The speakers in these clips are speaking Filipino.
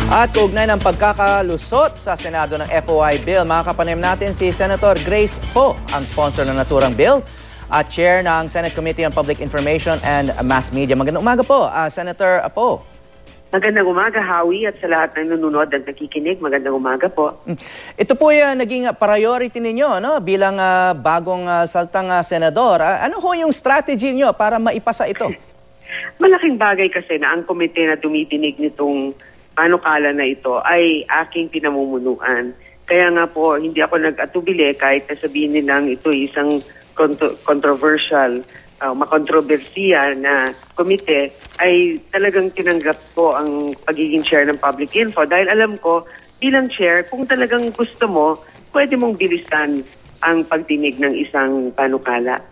At kaugnay ng pagkakalusot sa Senado ng FOI bill, makakapanayam natin si Senator Grace Poe, ang sponsor ng naturang bill at chair ng Senate Committee on Public Information and Mass Media. Magandang umaga po, Senator Poe. Magandang umaga, Howie, at sa lahat ng nanonood at nakikinig, magandang umaga po. Ito po yung naging priority ninyo bilang bagong saltang senador. Ano ho yung strategy niyo para maipasa ito? Malaking bagay kasi na ang komite na dumitinig nitong panukala na ito ay aking pinamumunuan. Kaya nga po, hindi ako nag-atubili kahit nasabihin nilang ito isang controversial, makontrobersiya na komite, ay talagang tinanggap ko ang pagiging chair ng public info dahil alam ko bilang chair, kung talagang gusto mo, pwede mong bilisan ang pagdinig ng isang panukala.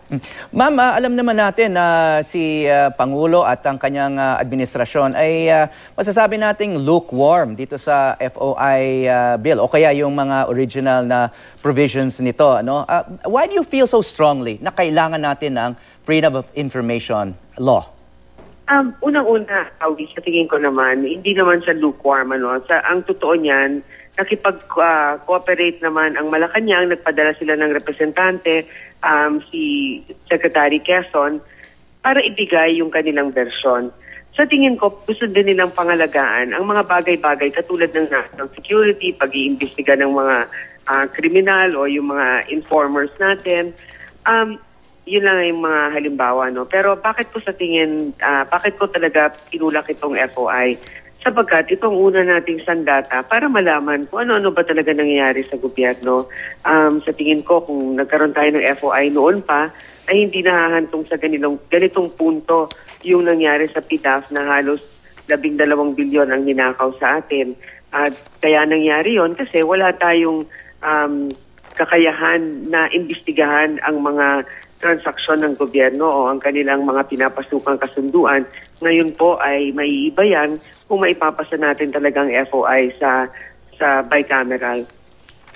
Ma'am, alam naman natin na si Pangulo at ang kanyang administrasyon ay masasabi nating lukewarm dito sa FOI bill o kaya yung mga original na provisions nito. Why do you feel so strongly na kailangan natin ng Freedom of Information law? Unang-una, sa tingin ko naman, hindi naman sa lukewarm. Ang totoo niyan, nakipag-cooperate naman ang Malacanang, nagpadala sila ng representante, si Secretary Quezon, para ibigay yung kanilang versyon. Sa tingin ko, gusto din nilang pangalagaan ang mga bagay-bagay katulad ng national security, pag-iimbestiga ng mga kriminal o yung mga informers natin. Yun lang yung mga halimbawa. Pero bakit ko bakit ko talaga pinulak itong FOI? Sapagkat itong una nating sandata para malaman kung ano-ano ba talaga nangyayari sa gobyerno. Sa tingin ko, kung nagkaroon tayo ng FOI noon pa, ay hindi nahahantong sa ganitong punto yung nangyari sa PDAF na halos 12 bilyon ang ninakaw sa atin. At kaya nangyari yon kasi wala tayong kakayahan na imbestigahan ang mga transaksyon ng gobyerno o ang kanilang mga pinapasukang kasunduan. Ngayon po ay maiiba yan kung maipapasa natin talagang FOI sa bicameral.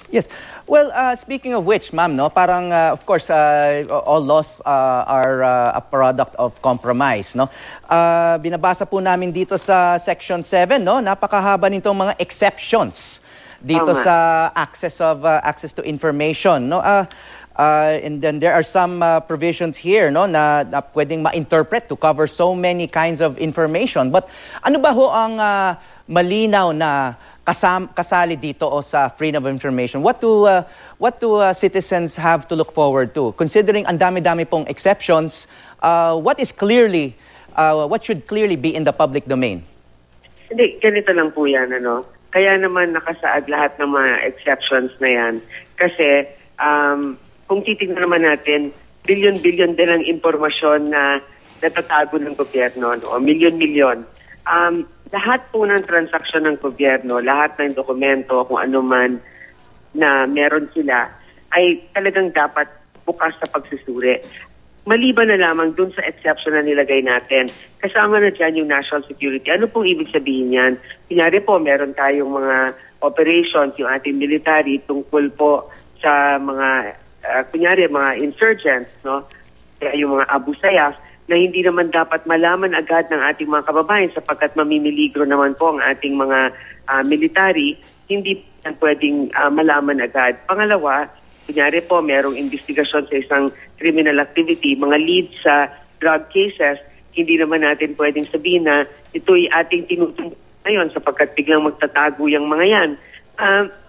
Yes. Well, speaking of which, ma'am, parang of course all laws are a product of compromise, binabasa po namin dito sa Section 7, napakahaba nitong mga exceptions dito sa access to information, and then there are some provisions here na pwedeng ma-interpret to cover so many kinds of information. But ano ba ho ang malinaw na kasali dito o sa freedom of information? What do citizens have to look forward to? Considering ang dami-dami pong exceptions, what should clearly be in the public domain? Hindi, ganito lang po yan. Kaya naman nakasaad lahat ng mga exceptions na yan. Kasi kung titignan naman natin, bilyon-bilyon din ang impormasyon na natatago ng gobyerno, milyon-milyon. Lahat po ng transaksyon ng gobyerno, lahat ng dokumento, kung ano man na meron sila, ay talagang dapat bukas sa pagsusuri. Maliban na lamang dun sa exception na nilagay natin. Kasama na dyan yung national security. Ano pong ibig sabihin yan? Kunyari po, meron tayong mga operations, yung ating military, tungkol po sa mga kunyari mga insurgents, kaya yung mga Abu Sayyaf, na hindi naman dapat malaman agad ng ating mga kababayan sapagkat mamimiligro naman po ang ating mga military, hindi pwedeng malaman agad. Pangalawa, kunyari po merong investigasyon sa isang criminal activity, mga leads sa drug cases, hindi naman natin pwedeng sabihin na ito'y ating tinutumbok ngayon sapagkat biglang magtatago yung mga yan.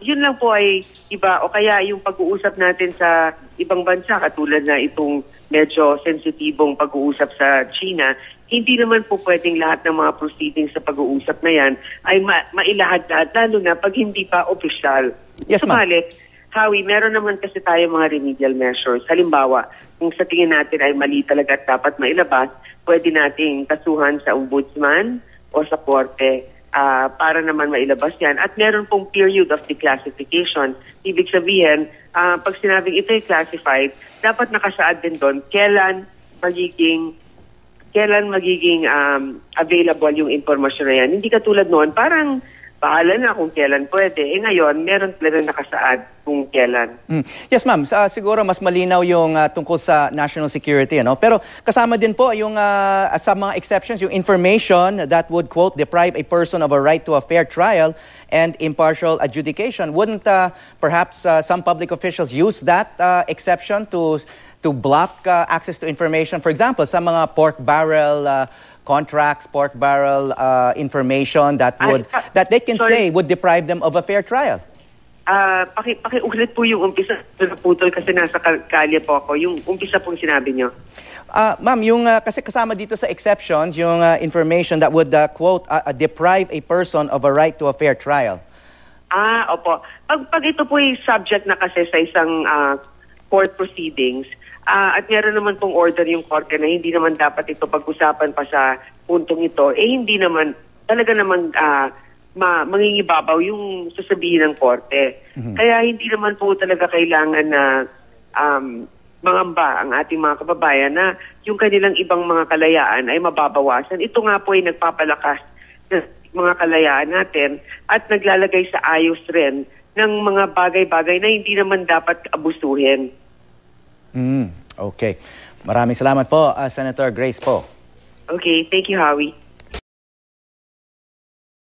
Yun lang po ay iba o kaya yung pag-uusap natin sa ibang bansa katulad na itong medyo sensitibong pag-uusap sa China, hindi naman po pwedeng lahat ng mga proceedings sa pag-uusap na yan ay mailahad-lahad lalo na pag hindi pa opisyal. Yes, Subalit, Howie, meron naman kasi tayo mga remedial measures. Halimbawa, kung sa tingin natin ay mali talaga at dapat mailabas, pwede nating kasuhan sa ombudsman o sa korte para naman mailabas yan. At meron pong period of declassification. Ibig sabihin, pag sinabing ito ay classified, dapat nakasaad din doon kailan magiging available yung informasyon na yan. Hindi katulad noon, parang bahala na kung kailan pwede. Ngayon, meron talaga nakasaad kung kailan. Yes, ma'am. Siguro mas malinaw yung tungkol sa national security. Ano? Pero kasama din po yung sa mga exceptions, yung information that would, quote, deprive a person of a right to a fair trial and impartial adjudication. Wouldn't perhaps some public officials use that exception to block access to information? For example, sa mga pork barrel contracts, pork barrel information that they can say would deprive them of a fair trial. Pakiulit po yung umpisa. Naputol kasi nasa kalye po ako. Yung umpisa pong sinabi nyo. Ma'am, yung kasi kasama dito sa exceptions, yung information that would, quote, deprive a person of a right to a fair trial. Opo. Pag ito po yung subject na kasi sa isang court proceedings, at meron naman pong order yung korte na hindi naman dapat ito pag-usapan pa sa puntong ito, hindi naman, talaga naman mangingibabaw yung sasabihin ng korte. Kaya hindi naman po talaga kailangan na mangamba ang ating mga kababayan na yung kanilang ibang mga kalayaan ay mababawasan. Ito nga po ay nagpapalakas ng mga kalayaan natin at naglalagay sa ayos rin ng mga bagay-bagay na hindi naman dapat abusuhin. Okay. Maraming salamat po, Senator Grace po. Okay, thank you, Howie.